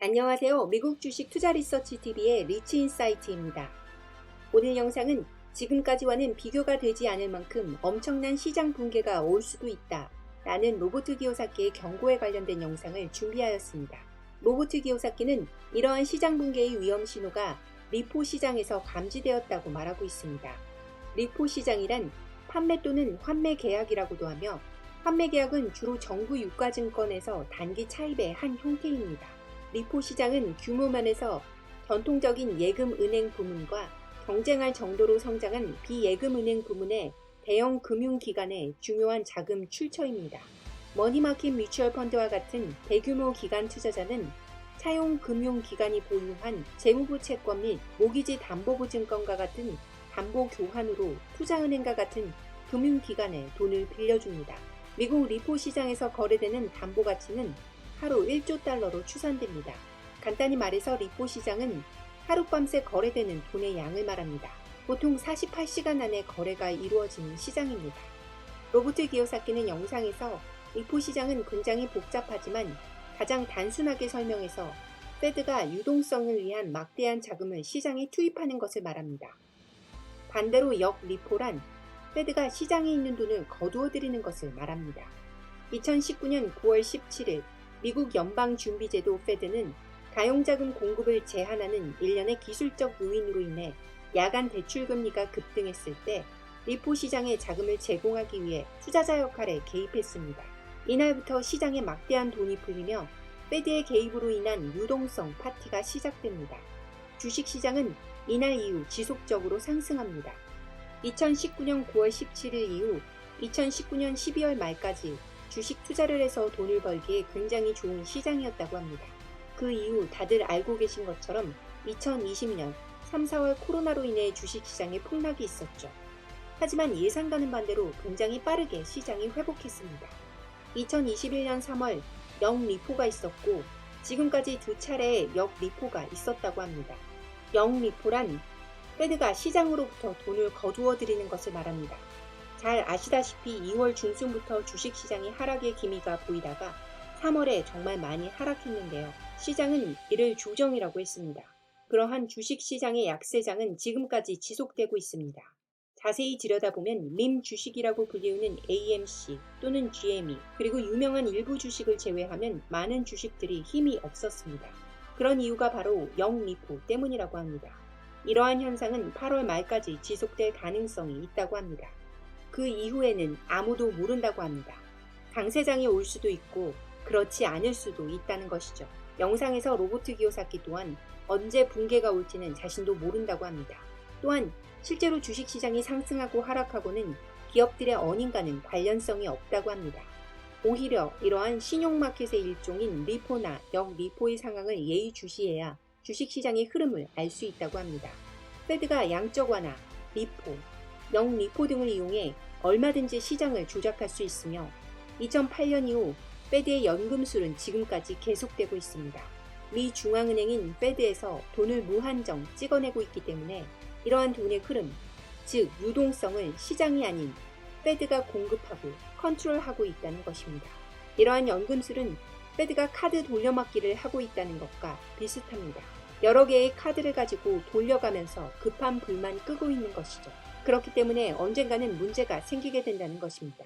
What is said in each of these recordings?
안녕하세요. 미국 주식 투자 리서치 TV의 리치 인사이트입니다. 오늘 영상은 지금까지와는 비교가 되지 않을 만큼 엄청난 시장 붕괴가 올 수도 있다 라는 로버트 기요사키의 경고에 관련된 영상을 준비하였습니다. 로버트 기요사키는 이러한 시장 붕괴의 위험 신호가 리포 시장에서 감지되었다고 말하고 있습니다. 리포 시장이란 판매 또는 환매 계약이라고도 하며, 환매 계약은 주로 정부 유가증권에서 단기 차입의 한 형태입니다. 리포 시장은 규모 면에서 전통적인 예금은행 부문과 경쟁할 정도로 성장한 비예금은행 부문의 대형 금융기관의 중요한 자금 출처입니다. 머니마켓 뮤추얼 펀드와 같은 대규모 기관 투자자는 차용 금융기관이 보유한 재무부 채권 및 모기지 담보보증권과 같은 담보 교환으로 투자은행과 같은 금융기관에 돈을 빌려줍니다. 미국 리포 시장에서 거래되는 담보 가치는 하루 1조 달러로 추산됩니다. 간단히 말해서 리포 시장은 하룻밤새 거래되는 돈의 양을 말합니다. 보통 48시간 안에 거래가 이루어지는 시장입니다. 로버트 기요사키는 영상에서 리포 시장은 굉장히 복잡하지만 가장 단순하게 설명해서 페드가 유동성을 위한 막대한 자금을 시장에 투입하는 것을 말합니다. 반대로 역리포란 페드가 시장에 있는 돈을 거두어들이는 것을 말합니다. 2019년 9월 17일 미국 연방준비제도 페드는 가용자금 공급을 제한하는 일련의 기술적 요인으로 인해 야간 대출금리가 급등했을 때 리포 시장에 자금을 제공하기 위해 투자자 역할에 개입했습니다. 이날부터 시장에 막대한 돈이 풀리며 페드의 개입으로 인한 유동성 파티가 시작됩니다. 주식시장은 이날 이후 지속적으로 상승합니다. 2019년 9월 17일 이후 2019년 12월 말까지 주식 투자를 해서 돈을 벌기에 굉장히 좋은 시장이었다고 합니다. 그 이후 다들 알고 계신 것처럼 2020년 3, 4월 코로나로 인해 주식시장에 폭락이 있었죠. 하지만 예상과는 반대로 굉장히 빠르게 시장이 회복했습니다. 2021년 3월 역리포가 있었고 지금까지 두 차례의 역리포가 있었다고 합니다. 역리포란 페드가 시장으로부터 돈을 거두어들이는 것을 말합니다. 잘 아시다시피 2월 중순부터 주식시장이 하락의 기미가 보이다가 3월에 정말 많이 하락했는데요. 시장은 이를 조정이라고 했습니다. 그러한 주식시장의 약세장은 지금까지 지속되고 있습니다. 자세히 들여다보면 림 주식이라고 불리우는 AMC 또는 GME 그리고 유명한 일부 주식을 제외하면 많은 주식들이 힘이 없었습니다. 그런 이유가 바로 역리포 때문이라고 합니다. 이러한 현상은 8월 말까지 지속될 가능성이 있다고 합니다. 그 이후에는 아무도 모른다고 합니다. 강세장이 올 수도 있고 그렇지 않을 수도 있다는 것이죠. 영상에서 로버트 기요사키 또한 언제 붕괴가 올지는 자신도 모른다고 합니다. 또한 실제로 주식시장이 상승하고 하락하고는 기업들의 어닝과는 관련성이 없다고 합니다. 오히려 이러한 신용마켓의 일종인 리포나 역리포의 상황을 예의주시해야 주식시장의 흐름을 알 수 있다고 합니다. 페드가 양적 완화, 리포, 역리포 등을 이용해 얼마든지 시장을 조작할 수 있으며 2008년 이후 페드의 연금술은 지금까지 계속되고 있습니다. 미 중앙은행인 페드에서 돈을 무한정 찍어내고 있기 때문에 이러한 돈의 흐름, 즉 유동성을 시장이 아닌 페드가 공급하고 컨트롤하고 있다는 것입니다. 이러한 연금술은 페드가 카드 돌려막기를 하고 있다는 것과 비슷합니다. 여러 개의 카드를 가지고 돌려가면서 급한 불만 끄고 있는 것이죠. 그렇기 때문에 언젠가는 문제가 생기게 된다는 것입니다.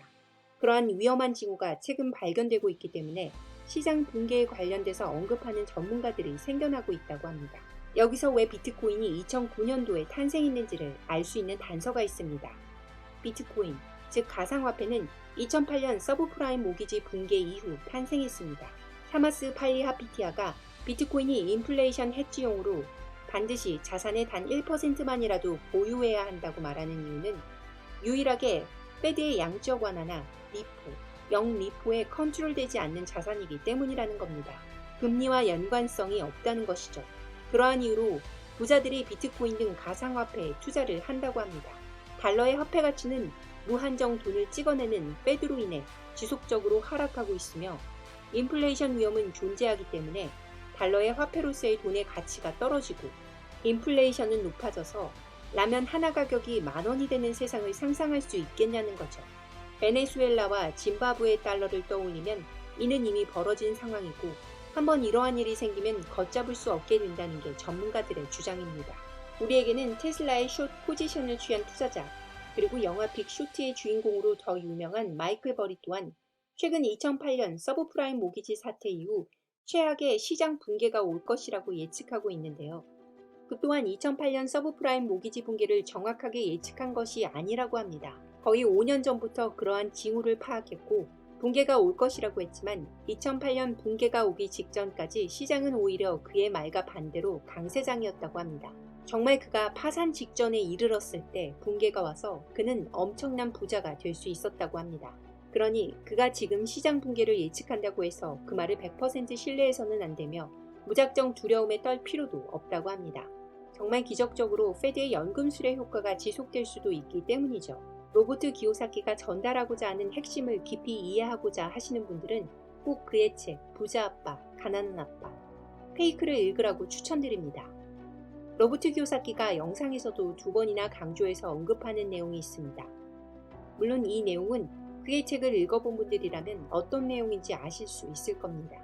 그러한 위험한 징후가 최근 발견되고 있기 때문에 시장 붕괴에 관련돼서 언급하는 전문가들이 생겨나고 있다고 합니다. 여기서 왜 비트코인이 2009년도에 탄생했는지를 알 수 있는 단서가 있습니다. 비트코인, 즉 가상화폐는 2008년 서브프라임 모기지 붕괴 이후 탄생했습니다. 타마스 팔리하피티아가 비트코인이 인플레이션 해지용으로 반드시 자산의 단 1%만이라도 보유해야 한다고 말하는 이유는 유일하게 페드의 양적 완화나 리포, 역리포에 컨트롤되지 않는 자산이기 때문이라는 겁니다. 금리와 연관성이 없다는 것이죠. 그러한 이유로 부자들이 비트코인 등 가상화폐에 투자를 한다고 합니다. 달러의 화폐 가치는 무한정 돈을 찍어내는 페드로 인해 지속적으로 하락하고 있으며 인플레이션 위험은 존재하기 때문에 달러의 화폐로서의 돈의 가치가 떨어지고 인플레이션은 높아져서 라면 하나 가격이 10,000원이 되는 세상을 상상할 수 있겠냐는 거죠. 베네수엘라와 짐바브웨 달러를 떠올리면 이는 이미 벌어진 상황이고 한번 이러한 일이 생기면 걷잡을 수 없게 된다는 게 전문가들의 주장입니다. 우리에게는 테슬라의 숏 포지션을 취한 투자자, 그리고 영화 빅쇼트의 주인공으로 더 유명한 마이클 버리 또한 최근 2008년 서브프라임 모기지 사태 이후 최악의 시장 붕괴가 올 것이라고 예측하고 있는데요. 그 또한 2008년 서브프라임 모기지 붕괴를 정확하게 예측한 것이 아니라고 합니다. 거의 5년 전부터 그러한 징후를 파악했고 붕괴가 올 것이라고 했지만 2008년 붕괴가 오기 직전까지 시장은 오히려 그의 말과 반대로 강세장이었다고 합니다. 정말 그가 파산 직전에 이르렀을 때 붕괴가 와서 그는 엄청난 부자가 될 수 있었다고 합니다. 그러니 그가 지금 시장 붕괴를 예측한다고 해서 그 말을 100% 신뢰해서는 안 되며 무작정 두려움에 떨 필요도 없다고 합니다. 정말 기적적으로 페드의 연금 수레 효과가 지속될 수도 있기 때문이죠. 로버트 기요사키가 전달하고자 하는 핵심을 깊이 이해하고자 하시는 분들은 꼭 그의 책 부자 아빠, 가난한 아빠, 페이크를 읽으라고 추천드립니다. 로버트 기요사키가 영상에서도 2번이나 강조해서 언급하는 내용이 있습니다. 물론 이 내용은 그의 책을 읽어본 분들이라면 어떤 내용인지 아실 수 있을 겁니다.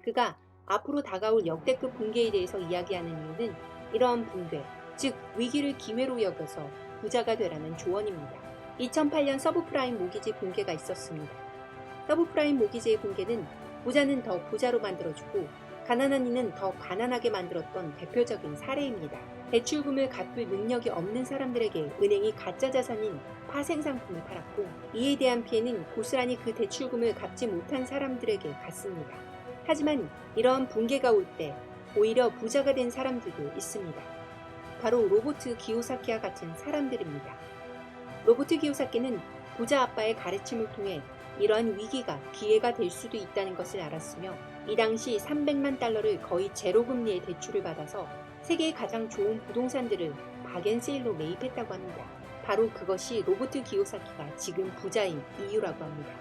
그가 앞으로 다가올 역대급 붕괴에 대해서 이야기하는 이유는 이러한 붕괴, 즉 위기를 기회로 여겨서 부자가 되라는 조언입니다. 2008년 서브프라임 모기지 붕괴가 있었습니다. 서브프라임 모기지의 붕괴는 부자는 더 부자로 만들어주고 가난한 이는 더 가난하게 만들었던 대표적인 사례입니다. 대출금을 갚을 능력이 없는 사람들에게 은행이 가짜 자산인 파생 상품을 팔았고 이에 대한 피해는 고스란히 그 대출금을 갚지 못한 사람들에게 갔습니다. 하지만 이러한 붕괴가 올 때 오히려 부자가 된 사람들도 있습니다. 바로 로버트 기요사키와 같은 사람들입니다. 로버트 기요사키는 부자 아빠의 가르침을 통해 이러한 위기가 기회가 될 수도 있다는 것을 알았으며 이 당시 300만 달러를 거의 제로 금리의 대출을 받아서 세계의 가장 좋은 부동산들을 박앤세일로 매입했다고 합니다. 바로 그것이 로버트 기요사키가 지금 부자인 이유라고 합니다.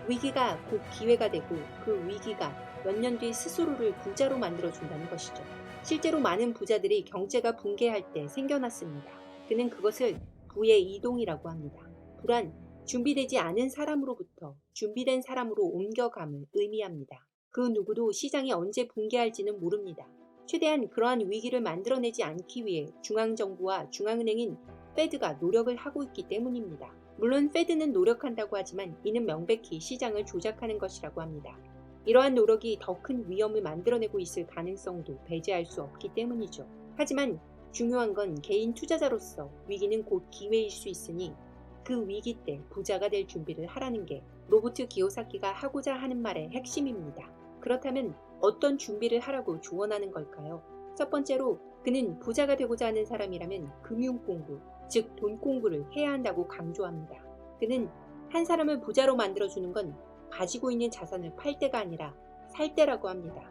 위기가 곧 기회가 되고 그 위기가 몇 년 뒤 스스로를 부자로 만들어준다는 것이죠. 실제로 많은 부자들이 경제가 붕괴할 때 생겨났습니다. 그는 그것을 부의 이동이라고 합니다. 불안, 준비되지 않은 사람으로부터 준비된 사람으로 옮겨감을 의미합니다. 그 누구도 시장이 언제 붕괴할지는 모릅니다. 최대한 그러한 위기를 만들어내지 않기 위해 중앙정부와 중앙은행인 페드가 노력을 하고 있기 때문입니다. 물론 페드는 노력한다고 하지만 이는 명백히 시장을 조작하는 것이라고 합니다. 이러한 노력이 더 큰 위험을 만들어내고 있을 가능성도 배제할 수 없기 때문이죠. 하지만 중요한 건 개인 투자자로서 위기는 곧 기회일 수 있으니 그 위기 때 부자가 될 준비를 하라는 게 로버트 기요사키가 하고자 하는 말의 핵심입니다. 그렇다면 어떤 준비를 하라고 조언하는 걸까요? 첫 번째로 그는 부자가 되고자 하는 사람이라면 금융 공부, 즉 돈 공부를 해야 한다고 강조합니다. 그는 한 사람을 부자로 만들어주는 건 가지고 있는 자산을 팔 때가 아니라 살 때라고 합니다.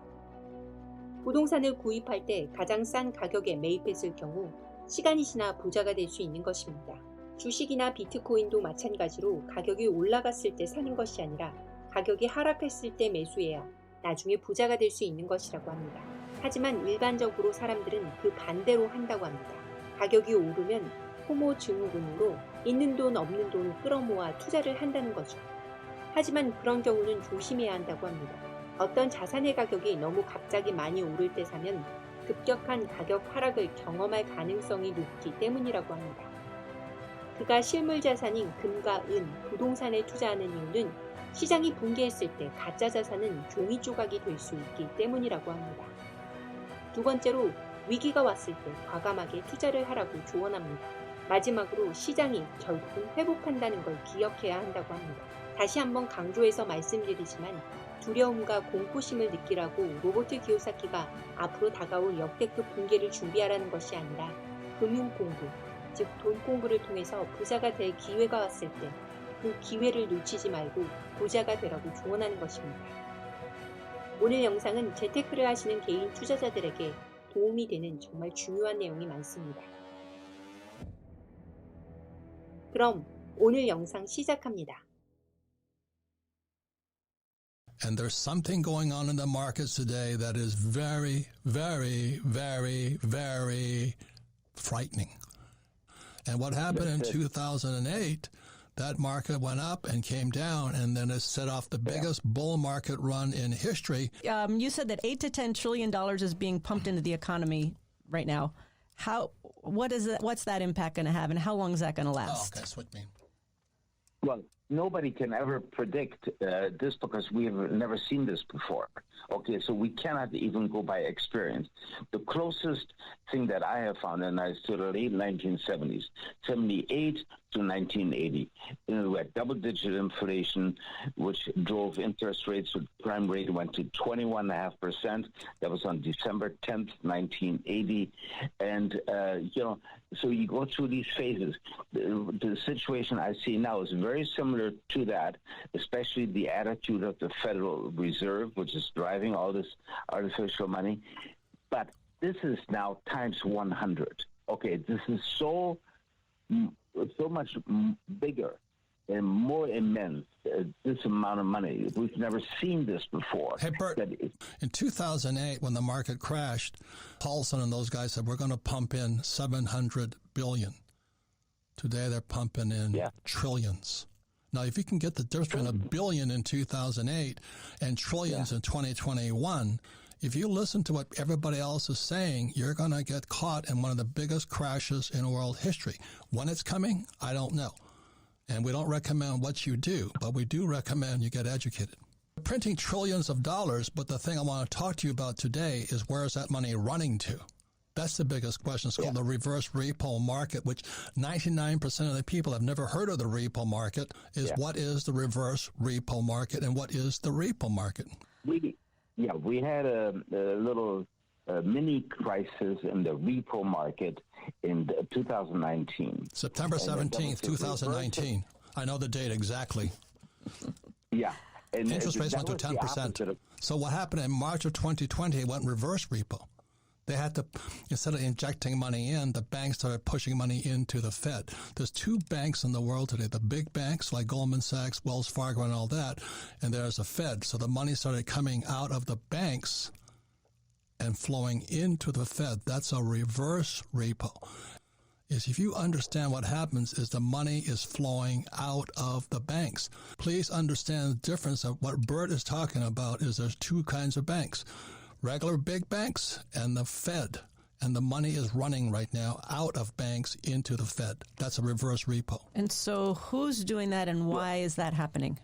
부동산을 구입할 때 가장 싼 가격에 매입했을 경우 시간이 지나 부자가 될 수 있는 것입니다. 주식이나 비트코인도 마찬가지로 가격이 올라갔을 때 사는 것이 아니라 가격이 하락했을 때 매수해야 나중에 부자가 될 수 있는 것이라고 합니다. 하지만 일반적으로 사람들은 그 반대로 한다고 합니다. 가격이 오르면 호모 증후군으로 있는 돈 없는 돈 끌어모아 투자를 한다는 거죠. 하지만 그런 경우는 조심해야 한다고 합니다. 어떤 자산의 가격이 너무 갑자기 많이 오를 때 사면 급격한 가격 하락을 경험할 가능성이 높기 때문이라고 합니다. 그가 실물 자산인 금과 은, 부동산에 투자하는 이유는 시장이 붕괴했을 때 가짜 자산은 종이 조각이 될 수 있기 때문이라고 합니다. 두 번째로 위기가 왔을 때 과감하게 투자를 하라고 조언합니다. 마지막으로 시장이 결국은 회복한다는 걸 기억해야 한다고 합니다. 다시 한번 강조해서 말씀드리지만 두려움과 공포심을 느끼라고 로버트 기요사키가 앞으로 다가올 역대급 붕괴를 준비하라는 것이 아니라 금융 공부, 즉 돈 공부를 통해서 부자가 될 기회가 왔을 때 그 기회를 놓치지 말고 부자가 되라고 조언하는 것입니다. 오늘 영상은 재테크를 하시는 개인 투자자들에게 도움이 되는 정말 중요한 내용이 많습니다. 그럼 오늘 영상 시작합니다. And there's something going on in the markets today that is very, very, very, very frightening. And what happened in 2008 that market went up and came down, and then it set off the biggest bull market run in history. You said that $8 to $10 trillion is being pumped into the economy right now. What's that impact going to have, and how long is that going to last? Oh, that's what I mean. Well, nobody can ever predict this because we have never seen this before. Okay, so we cannot even go by experience. The closest thing that I have found, and I to the late 1970s, 78 to 1980, we had double-digit inflation, which drove interest rates. The prime rate went to 21.5%. That was on December 10th, 1980. And, so you go through these phases. The situation I see now is very similar to that, especially the attitude of the Federal Reserve, which is driving all this artificial money. But this is now times 100. Okay, this is so much bigger and more immense, this amount of money. We've never seen this before. Hey, Bert, in 2008, when the market crashed, Paulson and those guys said, we're going to pump in $700 billion. Today, they're pumping in trillions. Now, if you can get the difference between $1 billion in 2008 and trillions in 2021, if you listen to what everybody else is saying, you're going to get caught in one of the biggest crashes in world history. When it's coming, I don't know. And we don't recommend what you do, but we do recommend you get educated. Printing trillions of dollars, but the thing I want to talk to you about today is where is that money running to? That's the biggest question. It's called the reverse repo market, which 99% of the people have never heard of the repo market. What is the reverse repo market and what is the repo market? We had a little mini crisis in the repo market in 2019. September 17th, 2019. I know the date exactly. Yeah. And interest rates went to 10%. So what happened in March of 2020, it went reverse repo. They had to, instead of injecting money in, the banks started pushing money into the Fed. There's two banks in the world today, the big banks like Goldman Sachs, Wells Fargo, and all that, and there's a Fed. So the money started coming out of the banks and flowing into the Fed. That's a reverse repo. If you understand what happens is the money is flowing out of the banks. Please understand the difference of what Bert is talking about is there's two kinds of banks. Regular big banks and the Fed. And the money is running right now out of banks into the Fed. That's a reverse repo. And so who's doing that and why is that happening?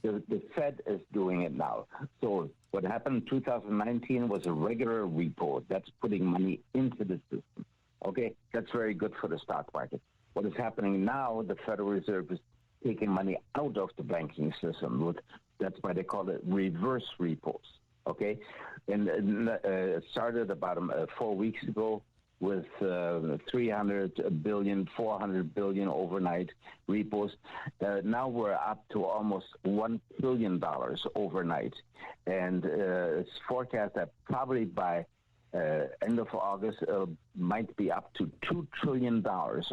The Fed is doing it now. So what happened in 2019 was a regular repo. That's putting money into the system. Okay, that's very good for the stock market. What is happening now, the Federal Reserve is taking money out of the banking system. That's why they call it reverse repos. Okay, and it started about 4 weeks ago with 300 billion, 400 billion overnight repos. Now we're up to almost $1 trillion overnight. And it's forecast that probably by end of August, might be up to $2 trillion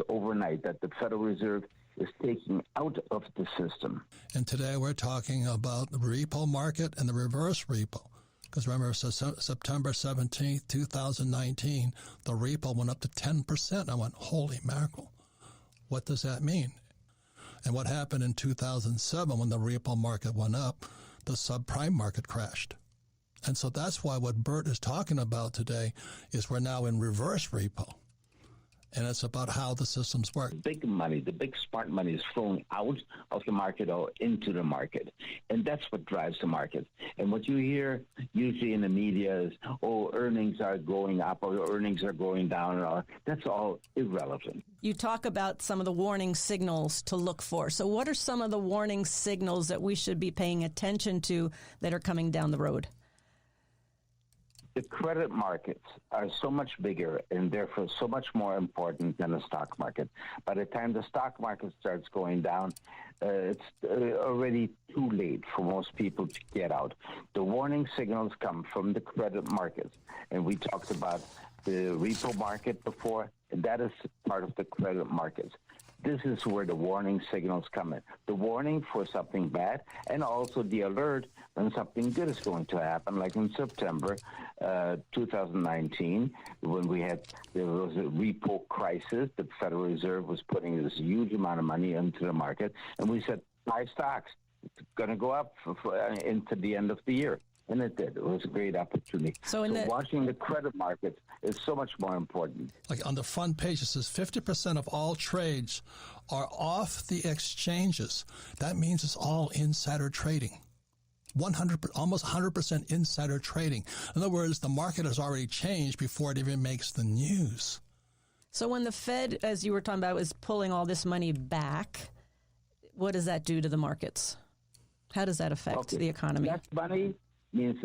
overnight that the Federal Reserve is taking out of the system. And today we're talking about the repo market and the reverse repo. Because remember, September 17th, 2019, the repo went up to 10%. I went, holy mackerel. What does that mean? And what happened in 2007 when the repo market went up, the subprime market crashed. And so that's why what Bert is talking about today is we're now in reverse repo. And it's about how the systems work. Big money, the big smart money is flowing out of the market or into the market. And that's what drives the market. And what you hear usually in the media is, earnings are going up or earnings are going down. Or that's all irrelevant. You talk about some of the warning signals to look for. So what are some of the warning signals that we should be paying attention to that are coming down the road? The credit markets are so much bigger and therefore so much more important than the stock market. By the time the stock market starts going down, it's already too late for most people to get out. The warning signals come from the credit markets. And we talked about the repo market before, and that is part of the credit markets. this is where the warning signals come in. The warning for something bad, and also the alert when something good is going to happen, like in September 2019, when there was a repo crisis. The Federal Reserve was putting this huge amount of money into the market, and we said, buy stocks. It's going to go up into the end of the year. And it did. It was a great opportunity. So watching the credit markets is so much more important. Like on the front page, it says 50% of all trades are off the exchanges. That means it's all insider trading. Almost 100% insider trading. In other words, the market has already changed before it even makes the news. So when the Fed, as you were talking about, is pulling all this money back, what does that do to the markets? How does that affect the economy? Less money means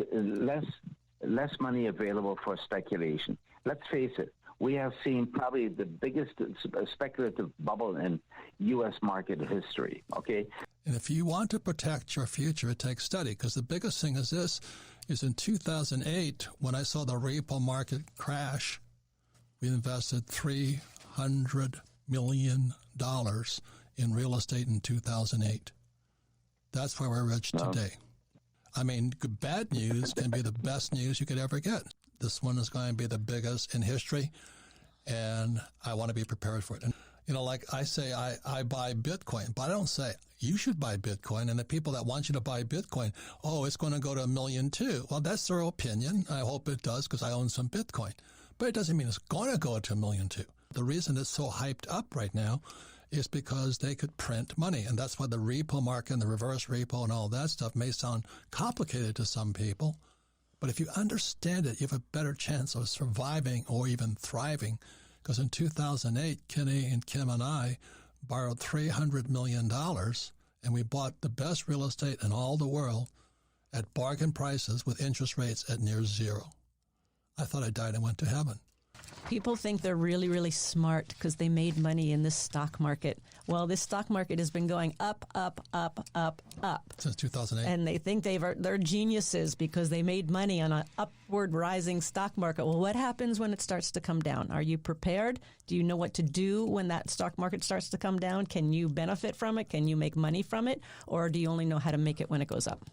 less money available for speculation. Let's face it, we have seen probably the biggest speculative bubble in U.S. market history, okay? And if you want to protect your future, it takes study, because the biggest thing is in 2008, when I saw the repo market crash, we invested $300 million in real estate in 2008. That's why we're rich today. I mean, bad news can be the best news you could ever get. This one is going to be the biggest in history, and I want to be prepared for it. And, like I say, I buy Bitcoin, but I don't say you should buy Bitcoin. And the people that want you to buy Bitcoin, it's going to go to $1 million too. Well, that's their opinion. I hope it does, because I own some Bitcoin. But it doesn't mean it's going to go to $1 million too. The reason it's so hyped up right now is because they could print money. And that's why the repo market and the reverse repo and all that stuff may sound complicated to some people. But if you understand it, you have a better chance of surviving or even thriving. Because in 2008, Kenny and Kim and I borrowed $300 million, and we bought the best real estate in all the world at bargain prices with interest rates at near zero. I thought I died and went to heaven. People think they're really, really smart because they made money in this stock market. Well, this stock market has been going up, up, up, up, up. Since 2008. And they think they're geniuses because they made money on an upward rising stock market. Well, what happens when it starts to come down? Are you prepared? Do you know what to do when that stock market starts to come down? Can you benefit from it? Can you make money from it? Or do you only know how to make it when it goes up?